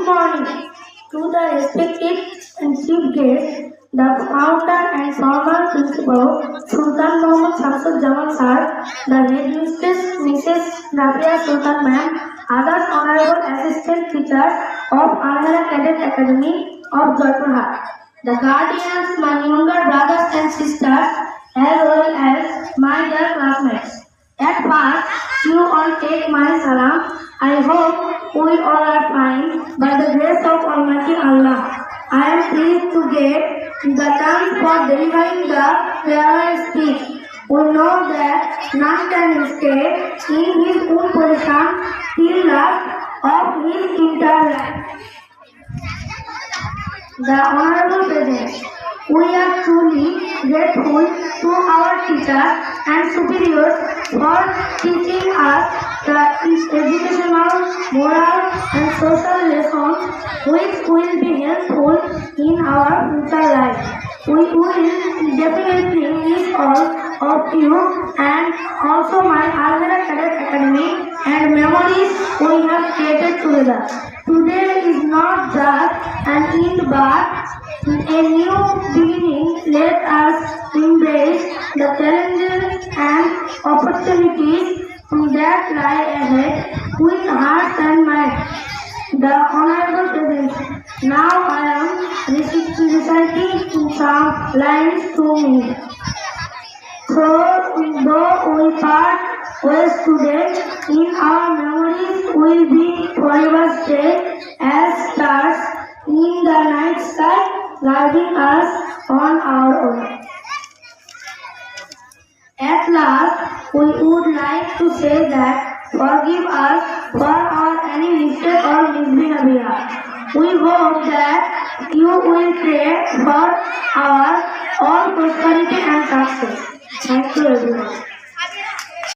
Good morning to the respected and chief guest, the founder and former principal, Sultan Mohammad Shamsud Jamal Sir, the headmistress Mrs. Rabia Sultan Ma'am, other honorable assistant teachers of Al-Hara Cadet Academy of Joypurhat, the guardians, my younger brothers and sisters, as well as my dear classmates. At first, you all take my salam. I hope we all are fine by the grace of Almighty Allah. I am pleased to get the chance for delivering the farewell speech. We know that none can escape in his own position till last of his entire life. The Honorable President, we are truly grateful to our teachers and superiors for teaching us the educational, moral and social lessons which will be helpful in our future life. We will definitely miss all of you and also my Al-Hara Cadet Academy and memories we have created together. Today is not just an end but a new beginning. Let us embrace the challenges and opportunities that lie ahead with hearts and minds. The Honorable President, now I am reciting some lines to me. So, though we part ways today, in our memories will be forever stay as stars in the night sky, guiding us on our way. At last, we would like to say that forgive us for our any mistake or misbehavior. We hope that you will pray for our all prosperity and success. Thank you everyone.